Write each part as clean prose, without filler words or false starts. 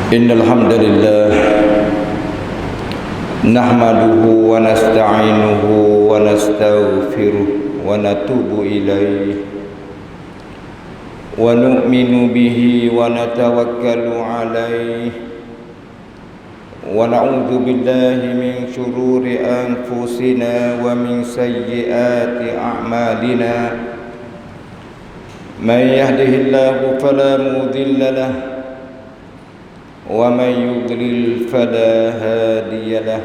إن الحمد لله نحمده ونستعينه ونستغفره ونتوب إليه ونؤمن به ونتوكل عليه ونعوذ بالله من شرور أنفسنا ومن سيئات أعمالنا من يهده الله فلا مضل له ومن يضلل فلا هادي له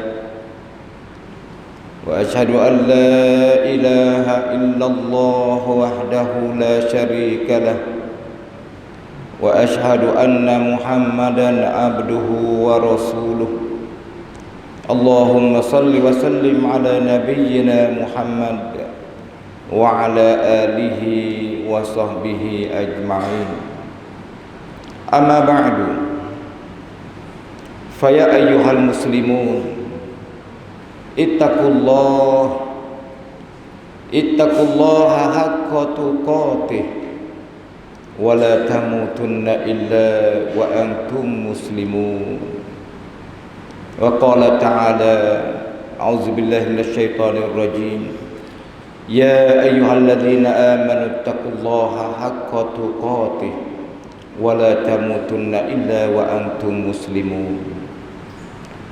وأشهد أن لا إله إلا الله وحده لا شريك له وأشهد أن محمدا عبده ورسوله اللهم صل وسلم على نبينا محمد وعلى آله وصحبه أجمعين أما بعد فيا أيها المسلمون اتقوا الله حق تقاته ولا تموتن إلا وأنتم مسلمون وقال تعالى أعوذ بالله من الشيطان الرجيم يا أيها الذين آمنوا اتقوا الله حق تقاته ولا تموتن إلا وأنتم مسلمون.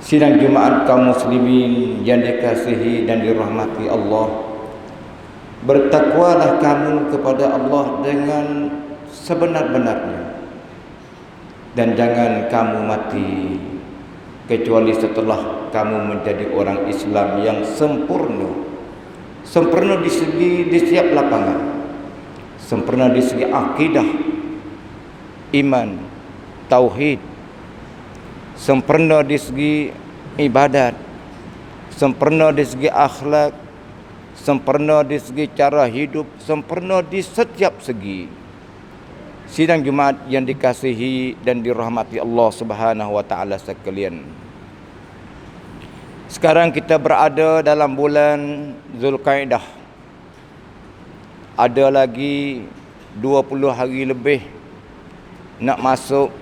Sidang Jumaat kaum muslimin yang dikasihi dan dirahmati Allah, bertakwalah kamu kepada Allah dengan sebenar-benarnya, dan jangan kamu mati kecuali setelah kamu menjadi orang Islam yang sempurna di setiap lapangan, sempurna di segi akidah, iman, tauhid, sempurna di segi ibadat, sempurna di segi akhlak, sempurna di segi cara hidup, sempurna di setiap segi. Sidang Jumaat yang dikasihi dan dirahmati Allah Subhanahu wa taala sekalian. Sekarang kita berada dalam bulan Zulkaidah. Ada lagi 20 hari lebih nak masuk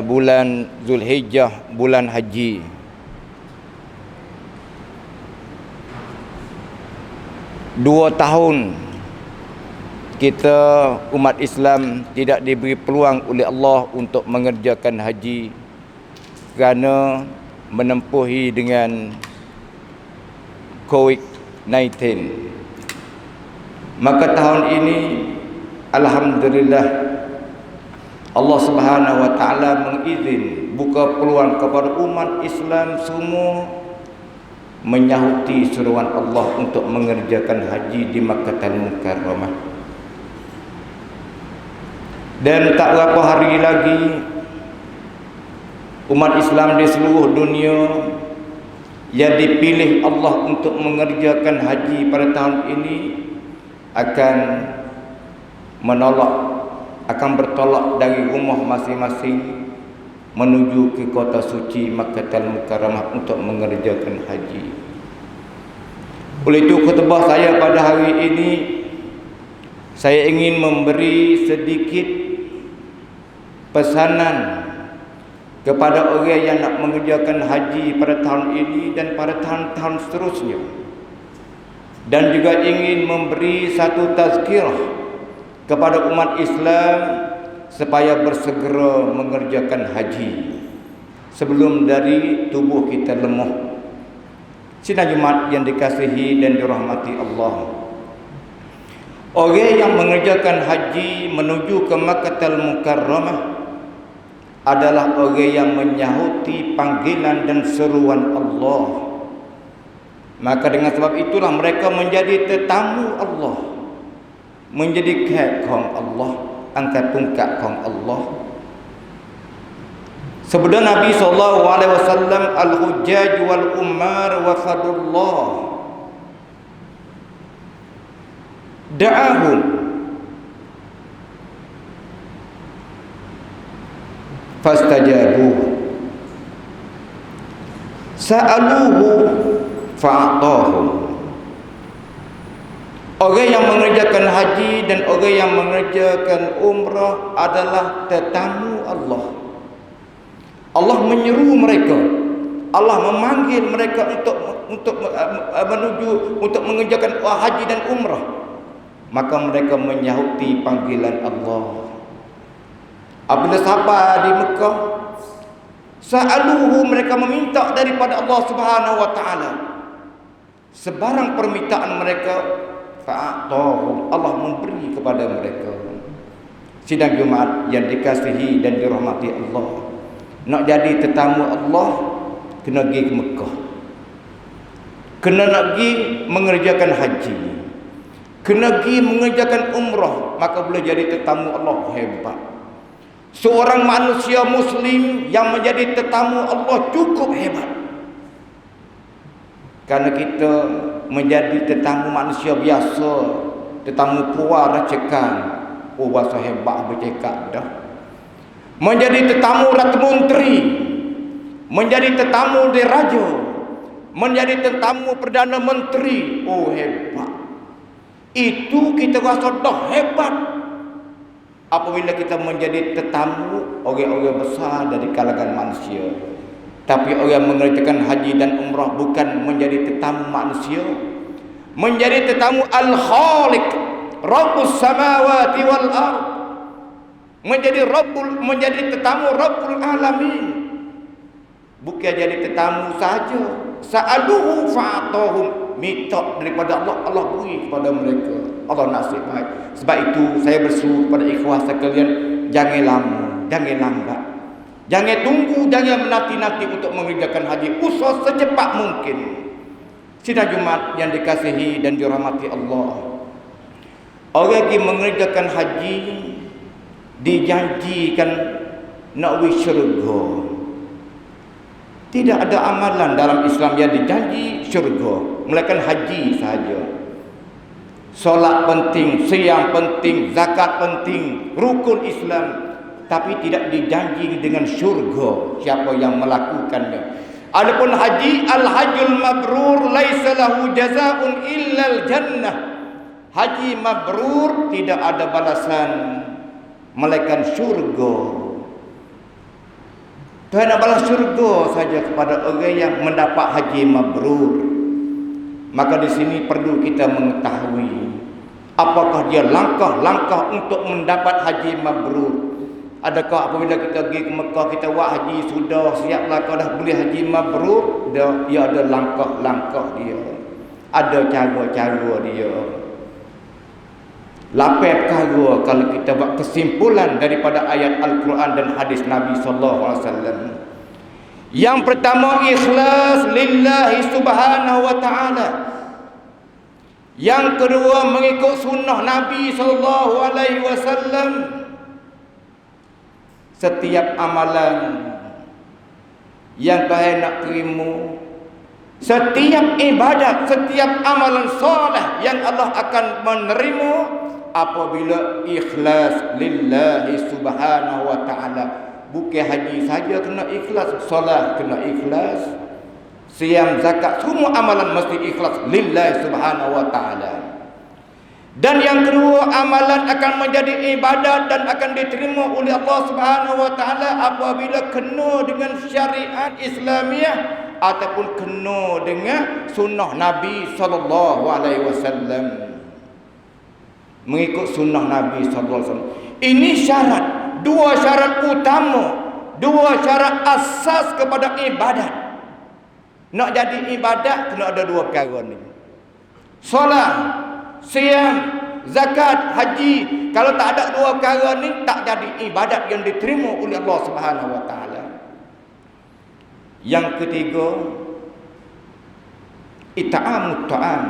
bulan Zulhijjah, bulan haji. Dua tahun kita umat Islam tidak diberi peluang oleh Allah untuk mengerjakan haji kerana menempuhi dengan COVID-19. Maka tahun ini alhamdulillah Allah Subhanahu wa taala mengizin buka peluang kepada umat Islam semua menyahuti seruan Allah untuk mengerjakan haji di Makkahul Mukarramah. Dan tak berapa hari lagi umat Islam di seluruh dunia yang dipilih Allah untuk mengerjakan haji pada tahun ini akan bertolak dari rumah masing-masing menuju ke kota suci Makkahul Mukarramah untuk mengerjakan haji. Oleh itu khutbah saya pada hari ini, saya ingin memberi sedikit pesanan kepada orang yang nak mengerjakan haji pada tahun ini dan pada tahun-tahun seterusnya, dan juga ingin memberi satu tazkirah kepada umat Islam supaya bersegera mengerjakan haji sebelum dari tubuh kita lemah. Sidang Jumaat yang dikasihi dan dirahmati Allah, orang yang mengerjakan haji menuju ke Makkahul Mukarramah adalah orang yang menyahuti panggilan dan seruan Allah. Maka dengan sebab itulah mereka menjadi tetamu Allah, menjadi kekong Allah, angkat tungkak kong Allah. Sabda Nabi SAW, al-hujjaj wal ummar wafadullah da'ahum fastajabu sa'aluhu fa'atahum. Orang yang mengerjakan haji dan orang yang mengerjakan umrah adalah tetamu Allah. Allah menyeru mereka, Allah memanggil mereka untuk menuju untuk mengerjakan haji dan umrah. Maka mereka menyahuti panggilan Allah. Apabila sampai di Mekah, sa'aluhu, mereka meminta daripada Allah Subhanahu wa taala. Sebarang permintaan mereka, fa'atahum, Allah memberi kepada mereka. Sidang Jumaat yang dikasihi dan dirahmati Allah, nak jadi tetamu Allah, kena pergi ke Mekah, kena nak pergi mengerjakan haji, kena pergi mengerjakan umrah, maka boleh jadi tetamu Allah. Hebat. Seorang manusia Muslim yang menjadi tetamu Allah cukup hebat. Karena kita menjadi tetamu manusia biasa, tetamu puan racekan, oh bahasa hebat bercakap dah. Menjadi tetamu Ratu Menteri, menjadi tetamu diraja, menjadi tetamu Perdana Menteri, oh hebat. Itu kita rasa dah hebat. Apabila kita menjadi tetamu orang-orang besar dari kalangan manusia. Tapi orang mengerjakan haji dan umrah bukan menjadi tetamu manusia, menjadi tetamu Al-Khaliq, Rabbus samawati wal ard, menjadi tetamu Rabbul alamin. Bukan jadi tetamu saja. Sa'aluhu fa'atahum, minta daripada Allah, Allah beri kepada mereka. Allah nasib baik. Sebab itu saya berseru kepada ikhwah sekalian, jangan lama, jangan lambat, jangan tunggu, jangan menanti-nanti untuk mengerjakan haji. Usaha secepat mungkin. Sidang Jumaat yang dikasihi dan dirahmati Allah, orang yang mengerjakan haji dijanjikan nak pergi syurga. Tidak ada amalan dalam Islam yang dijanji syurga, melainkan haji sahaja. Solat penting, siam penting, zakat penting, rukun Islam, tapi tidak dijanji dengan syurga siapa yang melakukannya. Adapun haji, al-hajjul mabrur laisa lahu jazaa'un illal jannah. Haji mabrur tidak ada balasan melainkan syurga. Tuhan nak balas syurga saja kepada orang yang mendapat haji mabrur. Maka di sini perlu kita mengetahui apakah dia langkah-langkah untuk mendapat haji mabrur. Adakah apabila kita pergi ke Mekah, kita buat haji, sudah siaplah kau dah boleh haji mabrur? Dia ada langkah-langkah dia, ada cara-cara dia. Lapan perkara kalau kita buat kesimpulan daripada ayat Al-Quran dan hadis Nabi sallallahu alaihi wasallam. Yang pertama, ikhlas lillahi subhanahu wa ta'ala. Yang kedua, mengikut sunnah Nabi sallallahu alaihi wasallam. Setiap amalan yang Tuhan nak terima, setiap ibadat, setiap amalan soleh yang Allah akan menerima apabila ikhlas lillahi subhanahu wa ta'ala. Bukan haji saja kena ikhlas, solat kena ikhlas, siam, zakat, semua amalan mesti ikhlas lillahi subhanahu wa ta'ala. Dan yang kedua, amalan akan menjadi ibadat dan akan diterima oleh Allah Subhanahu wa taala apabila kena dengan syariat Islamiah ataupun kena dengan sunnah Nabi sallallahu alaihi wasallam. Mengikut sunnah Nabi sallallahu alaihi wasallam. Ini syarat, dua syarat utama, dua syarat asas kepada ibadat. Nak jadi ibadat kena ada dua perkara ni. Solat, siam, zakat, haji. Kalau tak ada dua perkara ni, tak jadi ibadat yang diterima oleh Allah Subhanahu wa taala. Yang ketiga, it'amut ta'am,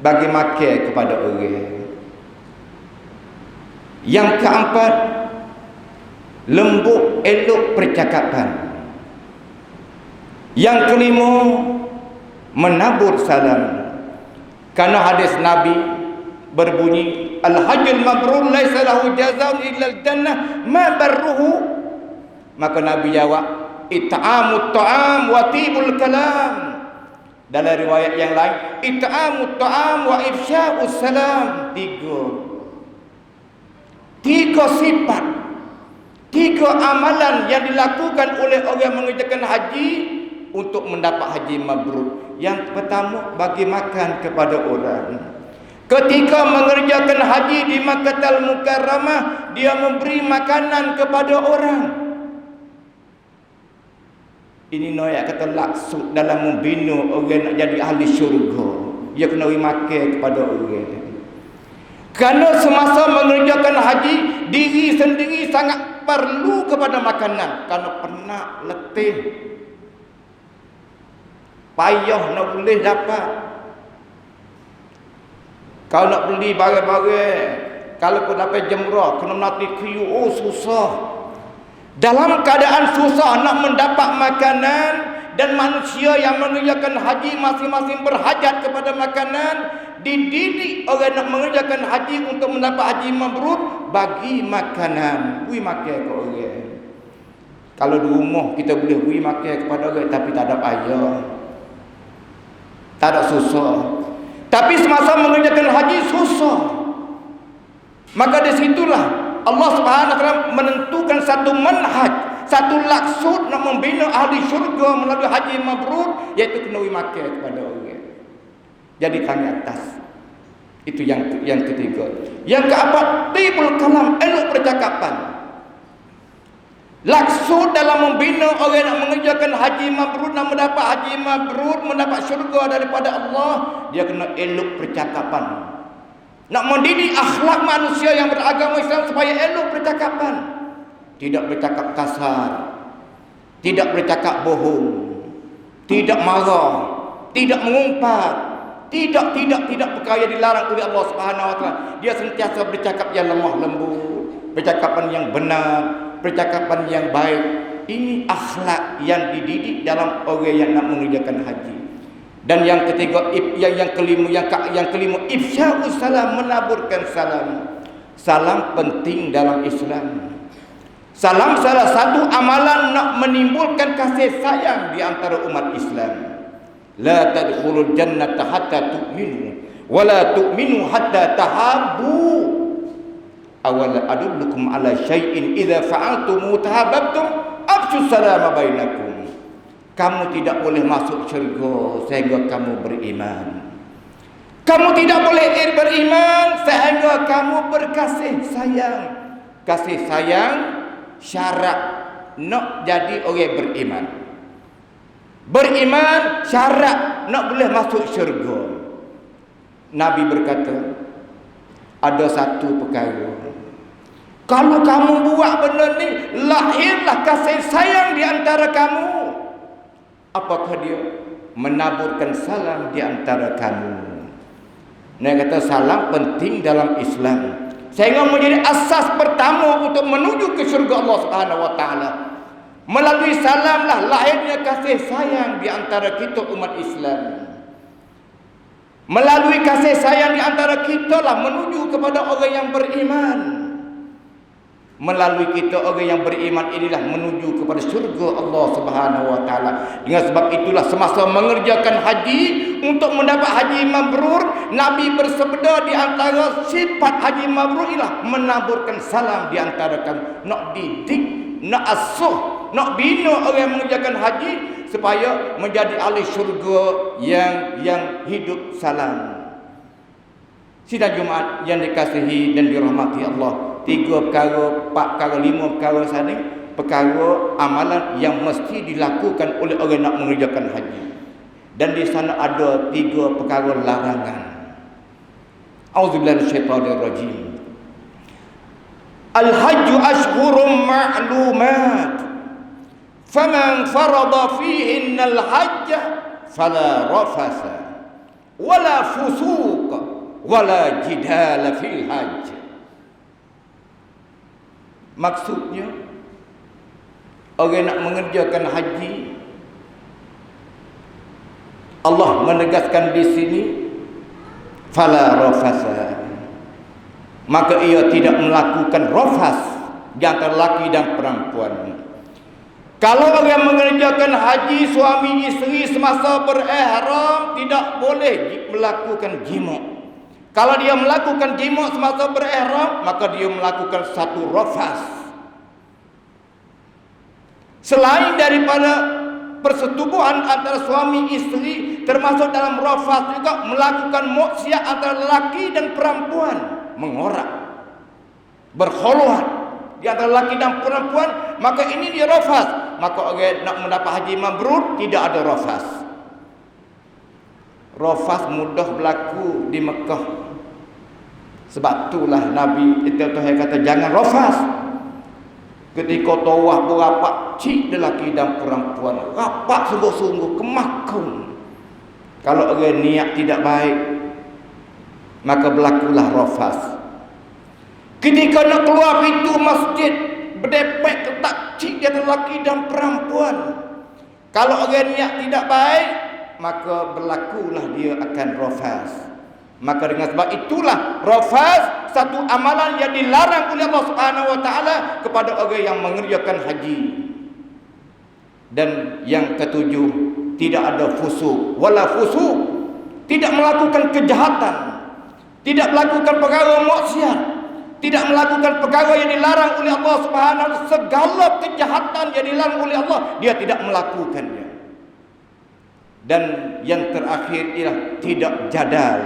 bagi makan kepada orang. Yang keempat, lembut elok percakapan. Yang kelima, menabur salam. Karena hadis Nabi berbunyi, al-hajjul mabrur laisa lahu jazaa'un illa al-jannah ma barruhu. Maka Nabi jawab, it'amut ta'am wa tibul kalam. Dalam riwayat yang lain, it'amut ta'am wa ifsya'us salam. Tiga sifat 3 amalan yang dilakukan oleh orang yang mengerjakan haji untuk mendapat haji mabrur. Yang pertama, bagi makan kepada orang. Ketika mengerjakan haji di Makkahul Mukarramah, dia memberi makanan kepada orang. Ini noyak kata laksud dalam membina orang nak jadi ahli syurga. Dia kena beri makan kepada orang. Kerana semasa mengerjakan haji, diri sendiri sangat perlu kepada makanan. Kerana penat, letih, payah nak boleh dapat. Kalau nak beli barang-barang, kalau kau dapat jemrah, kena nanti queue, oh susah. Dalam keadaan susah nak mendapat makanan, dan manusia yang mengerjakan haji masing-masing berhajat kepada makanan, dididik orang nak mengerjakan haji untuk mendapat haji mabrur, bagi makanan, beri makan ke orang. Kalau di rumah kita boleh beri makan kepada orang, tapi tak ada payah, tak ada susah. Tapi semasa mengerjakan haji susah. Maka di situlah Allah Subhanahu wa taala menentukan satu manhaj, satu laksud nak membina ahli syurga melalui haji mabrur, iaitu kena beri makan kepada orang. Jadi tanya atas. Itu yang ketiga. Yang keempat, tibul kalam, elok percakapan. Laksud dalam membina orang nak mengerjakan haji mabrur, nak mendapat haji mabrur, mendapat syurga daripada Allah, dia kena elok percakapan. Nak mendidik akhlak manusia yang beragama Islam supaya elok percakapan. Tidak bercakap kasar, tidak bercakap bohong, tidak marah, tidak mengumpat, tidak perkara yang dilarang oleh Allah Subhanahu wa taala. Dia sentiasa bercakap yang lemah lembut, percakapan yang benar, percakapan yang baik. Ini akhlak yang dididik dalam orang yang nak mengerjakan haji. Dan yang ketiga, yang kelima, ifsya'us salam, menaburkan salam. Salam penting dalam Islam. Salam salah satu amalan nak menimbulkan kasih sayang di antara umat Islam. La tadkhulul jannata hatta tu'minu wa la tu'minu hatta tahabbu. Awala adullukum ala syai'in idza fa'altum tahabbtum afshu salama bainakum. Kamu tidak boleh masuk syurga sehingga kamu beriman. Kamu tidak boleh beriman sehingga kamu berkasih sayang. Kasih sayang syarat nak jadi orang beriman. Beriman syarat nak boleh masuk syurga. Nabi berkata, ada satu perkara, kalau kamu buat benda ni, lahirlah kasih sayang di antara kamu. Apakah dia? Menaburkan salam di antara kamu. Nabi kata salam penting dalam Islam, sehingga menjadi asas pertama untuk menuju ke syurga Allah Subhanahu wa taala. Melalui salamlah lahirnya kasih sayang di antara kita umat Islam. Melalui kasih sayang di antara kita lah menuju kepada orang yang beriman. Melalui kita orang yang beriman inilah menuju kepada syurga Allah Subhanahu wa taala. Dengan sebab itulah semasa mengerjakan haji untuk mendapat haji mabrur, Nabi bersabda di antara sifat haji mabrur ialah menaburkan salam di antara kamu. Nak didik, nak asuh, nak bina orang yang mengerjakan haji supaya menjadi ahli syurga yang hidup salam. Sidang Jumaat yang dikasihi dan dirahmati Allah, 3 perkara, 4 perkara, 5 perkara sana, perkara amalan yang mesti dilakukan oleh orang nak mengerjakan haji. Dan di sana ada 3 perkara larangan. Auzubillahi minasyaitonir rajim. Al-hajju ashhurum ma'lumat. Faman farada fihinna al-hajja fala rafasa wala fusuq wala jidala fil hajj. Maksudnya, orang nak mengerjakan haji, Allah menegaskan di sini fala rafasa, maka ia tidak melakukan rafas di antara laki dan perempuan. Kalau orang mengerjakan haji, suami isteri semasa berihram tidak boleh melakukan jima'. Kalau dia melakukan jima' semasa berihram, maka dia melakukan satu rafas. Selain daripada persetubuhan antara suami isteri, termasuk dalam rafas juga melakukan maksiat antara lelaki dan perempuan, mengorak, berkhulwat di antara lelaki dan perempuan, maka ini dia rafas. Maka orang nak mendapat haji mabrur tidak ada rafas. Rafas mudah berlaku di Mekah. Sebab itulah Nabi itu kata jangan rafas. Ketika tawaf berapak cik lelaki dan perempuan, rapat sungguh-sungguh, kemakun. Kalau orang niat tidak baik, maka berlakulah rafas. Ketika nak keluar pintu masjid, berdepek ketak cik dia lelaki dan perempuan. Kalau orang niat tidak baik, maka berlakulah dia akan rafas. Maka dengan sebab itulah rafas satu amalan yang dilarang oleh Allah Subhanahu wa taala kepada orang yang mengerjakan haji. Dan yang ketujuh, tidak ada fusuk wala fusuk, tidak melakukan kejahatan, tidak melakukan perkara maksiat, tidak melakukan perkara yang dilarang oleh Allah Subhanahu wa taala. Segala kejahatan yang dilarang oleh Allah dia tidak melakukannya. Dan yang terakhir ialah tidak jadal,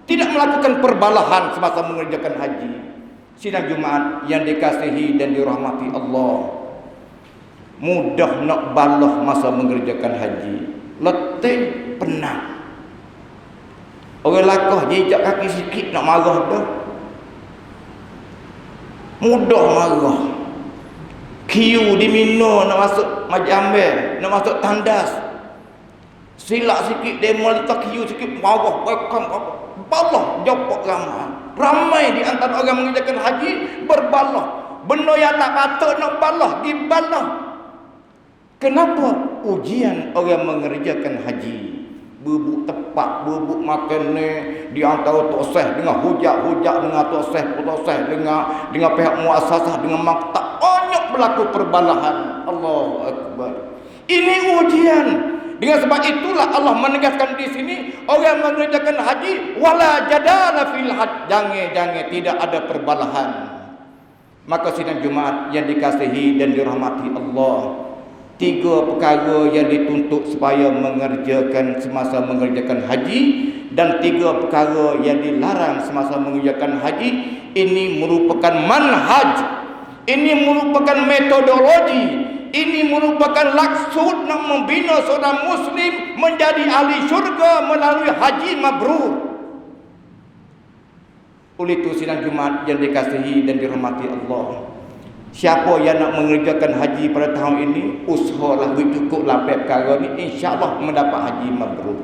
tidak melakukan perbalahan semasa mengerjakan haji. Sidang Jumaat yang dikasihi dan dirahmati Allah, mudah nak balah masa mengerjakan haji, letih, penat. Orang lakah jejak kaki sikit nak marah dah, mudah marah. Kiu di Mino nak masuk Majambe, nak masuk Tandas, silap sikit demo letak kiu sikit marah, welcome balah jopok ramai di antara orang mengerjakan haji berbalah. Benda yang tak patut nak balah dibalah. Kenapa? Ujian orang mengerjakan haji. Bubuk tepat, bubuk makan ni di antara toseh dengan hujak-hujak dengan toseh dengan pihak muasasah dengan maktab, banyak berlaku perbalahan. Allahu akbar. Ini ujian. Dengan sebab itulah Allah menegaskan di sini orang mengerjakan haji wala jadala fil hajj, jangan tidak ada perbalahan. Maka sidang Jumaat yang dikasihi dan dirahmati Allah, tiga perkara yang dituntut supaya mengerjakan semasa mengerjakan haji dan tiga perkara yang dilarang semasa mengerjakan haji, ini merupakan manhaj, ini merupakan metodologi, ini merupakan maksud nak membina seorang muslim menjadi ahli syurga melalui haji mabrur. Oleh itu sidang Jumaat yang dikasihi dan dirahmati Allah, siapa yang nak mengerjakan haji pada tahun ini, usahalah cukuplah perkara ni, insya-Allah mendapat haji mabrur.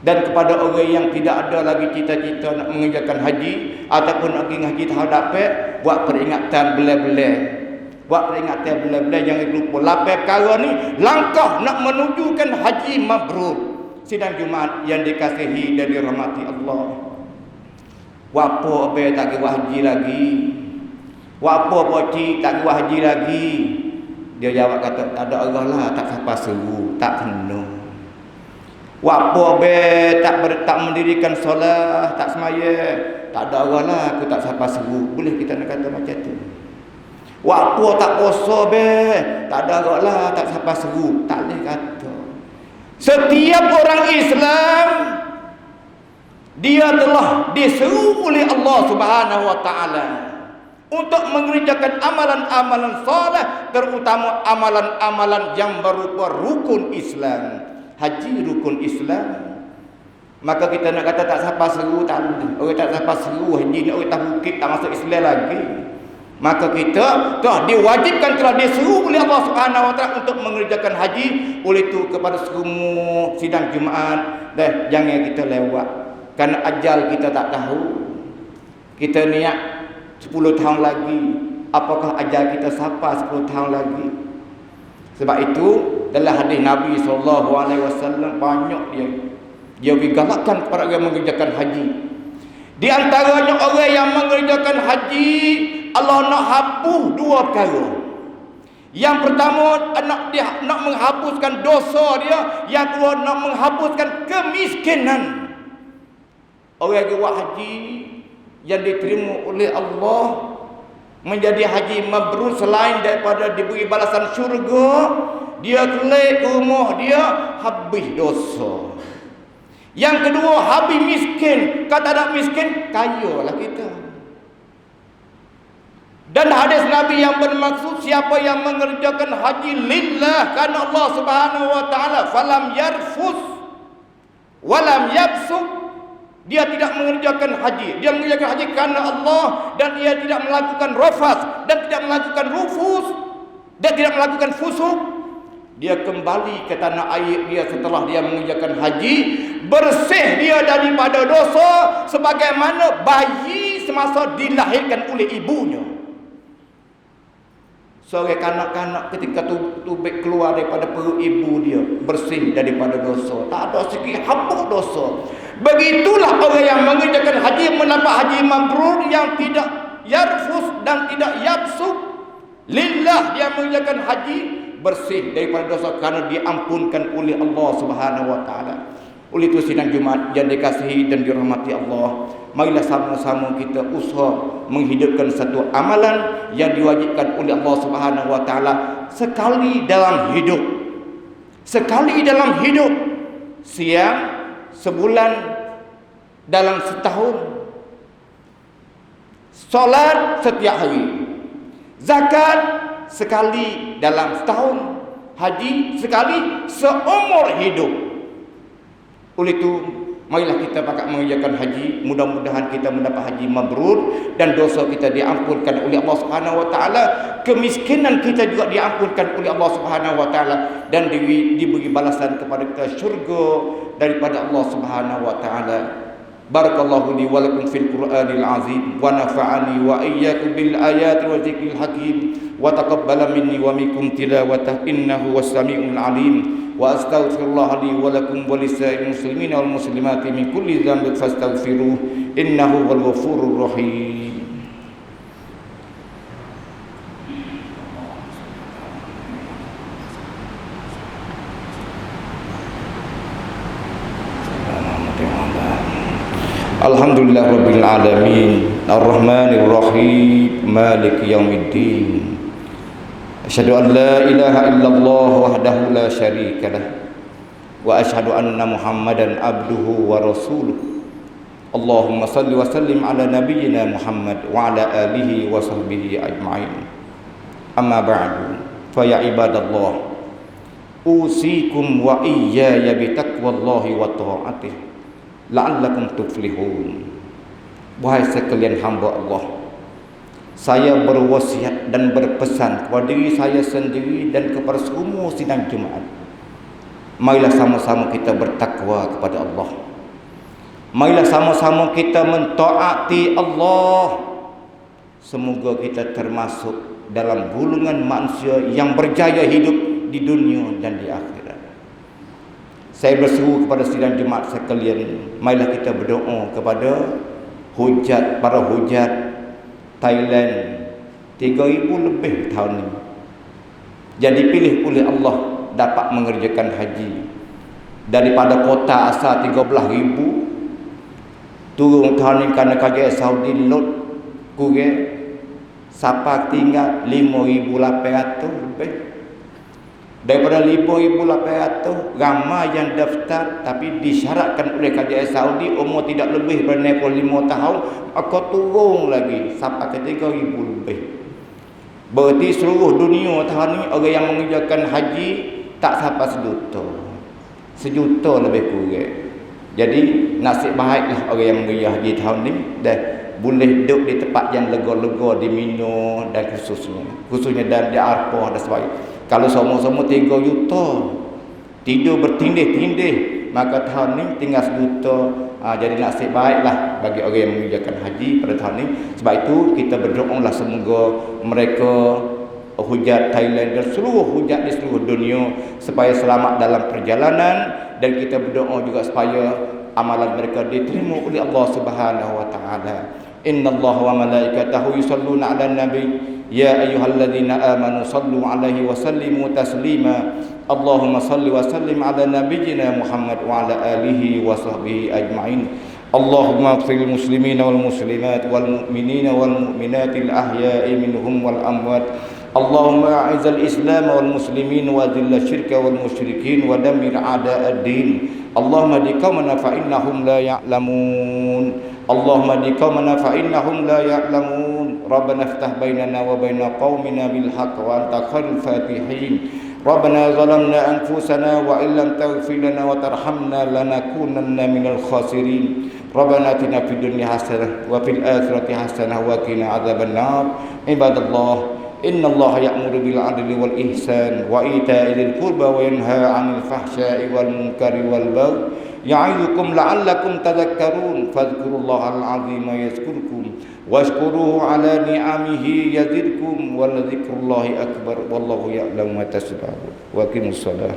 Dan kepada orang yang tidak ada lagi cita-cita nak mengerjakan haji ataupun nak pergi haji tahun dapat, buat peringatan belah-belah. Buat peringatan belah-belah, jangan lupa lapai perkara ni, langkah nak menujukan haji mabrur. Sidang Jumaat yang dikasihi dan dirahmati Allah, wapo abe tak pergi haji lagi, wapo poci tak pergi haji lagi. Dia jawab kata, tak ada Allah lah, tak siapa seru, tak kena. Wapo abe tak mendirikan solat, tak semaya, tak ada Allah lah, aku tak siapa seru. Boleh kita nak kata macam tu. Waktu tak puasa be, tak ada agak lah, tak siapa seru, tak boleh kata. Setiap orang Islam dia telah diseru oleh Allah Subhanahu wa taala untuk mengerjakan amalan-amalan saleh, terutama amalan-amalan yang berupa rukun Islam. Haji rukun Islam. Maka kita nak kata tak siapa seru, tak boleh. Orang tak siapa seru haji ni, orang tak bukit, tak masuk Islam lagi. Maka kita telah diwajibkan, telah diseru oleh Allah Subhanahu wa taala untuk mengerjakan haji. Oleh itu kepada semua sidang Jumaat, jangan kita lewat. Kerana ajal kita tak tahu. Kita niat 10 tahun lagi, apakah ajal kita sampai 10 tahun lagi? Sebab itu dalam hadis Nabi SAW banyak dia galakkan kepada orang mengerjakan haji. Di antaranya orang yang mengerjakan haji, Allah nak hapus dua perkara. Yang pertama nak menghapuskan dosa dia, yang kedua nak menghapuskan kemiskinan. Orang yang buat haji yang diterima oleh Allah, menjadi haji mabrur, selain daripada diberi balasan syurga, dia kelak ke rumah dia habis dosa. Yang kedua, habis miskin. Kata tak miskin, kayalah kita. Dan hadis Nabi yang bermaksud, siapa yang mengerjakan haji lillah, karena Allah Subhanahu wa taala, falam yarfus walam yabsuk, dia tidak mengerjakan haji, dia mengerjakan haji karena Allah, dan dia tidak melakukan rafas, dan tidak melakukan rufus, dan tidak melakukan fusuk. Dia kembali ke tanah air dia setelah dia mengerjakan haji, bersih dia daripada dosa sebagaimana bayi semasa dilahirkan oleh ibunya. Seorang kanak-kanak ketika tubik keluar daripada perut ibu dia, bersih daripada dosa, tak ada sikit habuk dosa. Begitulah orang yang mengerjakan haji, mendapat haji mabrur, yang tidak yarfus dan tidak yabsuk lillah, dia mengerjakan haji bersih daripada dosa karena diampunkan oleh Allah Subhanahu wa taala. Oleh itu sidang Jumaat yang dikasihi dan dirahmati Allah, marilah sama-sama kita usaha menghidupkan satu amalan yang diwajibkan oleh Allah Subhanahu wa taala sekali dalam hidup. Sekali dalam hidup. Siang sebulan dalam setahun. Solat setiap hari. Zakat sekali dalam setahun. Haji sekali seumur hidup. Oleh itu, marilah kita pakat mengerjakan haji. Mudah-mudahan kita mendapat haji mabrur dan dosa kita diampunkan oleh Allah Subhanahu wa taala. Kemiskinan kita juga diampunkan oleh Allah Subhanahu wa taala dan diberi balasan kepada kita syurga daripada Allah Subhanahu wa taala. Barakallahu li wa lakum fil Qur'anil azim wa nafa'ani wa iyyakum bil ayati wa dzikril hakim wa taqabbala minni wa minkum tilawatah innahu was-sami'ul alim. Wa astaghfirullah li wa lakum wa lisa'il muslimin wal muslimati min kulli dhanbin fastaghfiruh innahu wal ghafurur rahim. Alhamdulillah rabbil alamin arrahmanir rahim maliki yaumiddin. Asyhadu an la ilaha illallah wahdahu la syarika lah wa asyhadu anna Muhammadan abduhu wa rasuluh. Allahumma salli wa sallim ala nabiyyina Muhammad wa ala alihi wa sahbihi ajma'in. Amma ba'du, fa ya ibadallah, usikum wa iyaya bi taqwallahi wa ta'atih la'allakum tuflihun. Wahai sekalian hamba Allah, saya berwasiat dan berpesan kepada diri saya sendiri dan kepada semua sidang Jumaat, marilah sama-sama kita bertakwa kepada Allah. Marilah sama-sama kita mentaati Allah. Semoga kita termasuk dalam golongan manusia yang berjaya hidup di dunia dan di akhirat. Saya berseru kepada sidang Jumaat sekalian, marilah kita berdoa kepada hujat, para hujat Thailand 3,000 lebih tahun ini yang dipilih oleh Allah dapat mengerjakan haji daripada kota asal 13,000 turun tahun ini kerana kerajaan Saudi lot kurang siapa tinggal 5,800 lebih. Daripada 5,800 ramai yang daftar, tapi disyaratkan oleh kerajaan Saudi umur tidak lebih daripada 5 tahun, maka turun lagi sampai ke 3,000 lebih. Berarti seluruh dunia tahun ini orang yang mengerjakan haji tak sampai 1 juta lebih kurang. Jadi nasib baiklah orang yang mengerjakan haji tahun ini dan boleh duduk di tempat yang lega-lega di Mina dan khususnya dan di Arfah dan sebagainya. Kalau semua-semua 3 juta tidur bertindih-tindih, maka tahun ini tinggal 1 juta. Jadi nasib baiklah bagi orang yang mengerjakan haji pada tahun ini. Sebab itu kita berdoalah semoga mereka hujat Thailand dan seluruh hujat di seluruh dunia supaya selamat dalam perjalanan, dan kita berdoa juga supaya amalan mereka diterima oleh Allah Subhanahu wa taala. Innallaha wa malaikatahu yusholluna 'alan nabi ya ayyuhalladzina amanu sallu 'alaihi wa sallimu taslima. Allahumma salli wa sallim 'ala nabiyyina Muhammad wa 'ala alihi wa sahbihi ajma'in. اللهم اغفر للمسلمين والمسلمات والمؤمنين والمؤمنات الأحياء منهم والأموات. اللهم أعز الإسلام والمسلمين وأذل الشرك والمشركين ودمر أعداء الدين. اللهم اهد قومنا فإنهم لا يعلمون. اللهم اهد قومنا فإنهم لا يعلمون. ربنا افتح بيننا وبين قومنا بالحق وأنت خير الفاتحين. ربنا ظلمنا أنفسنا وإن لم تغفر لنا وترحمنا لنكونن من الخاسرين. ربنا آتنا في الدنيا حسنة وفي الآخرة حسنة وقنا عذاب النار. عباد الله، إن الله يأمر بالعدل والإحسان وإيتاء ذي القربى وينهى عن الفحشاء والمنكر والبغي يعظكم لعلكم تذكرون. فاذكروا الله العظيم يذكركم واشكروه على نعمه يزدكم ولذكر الله أكبر والله يعلم ما تصنعون. وأقيموا الصلاة.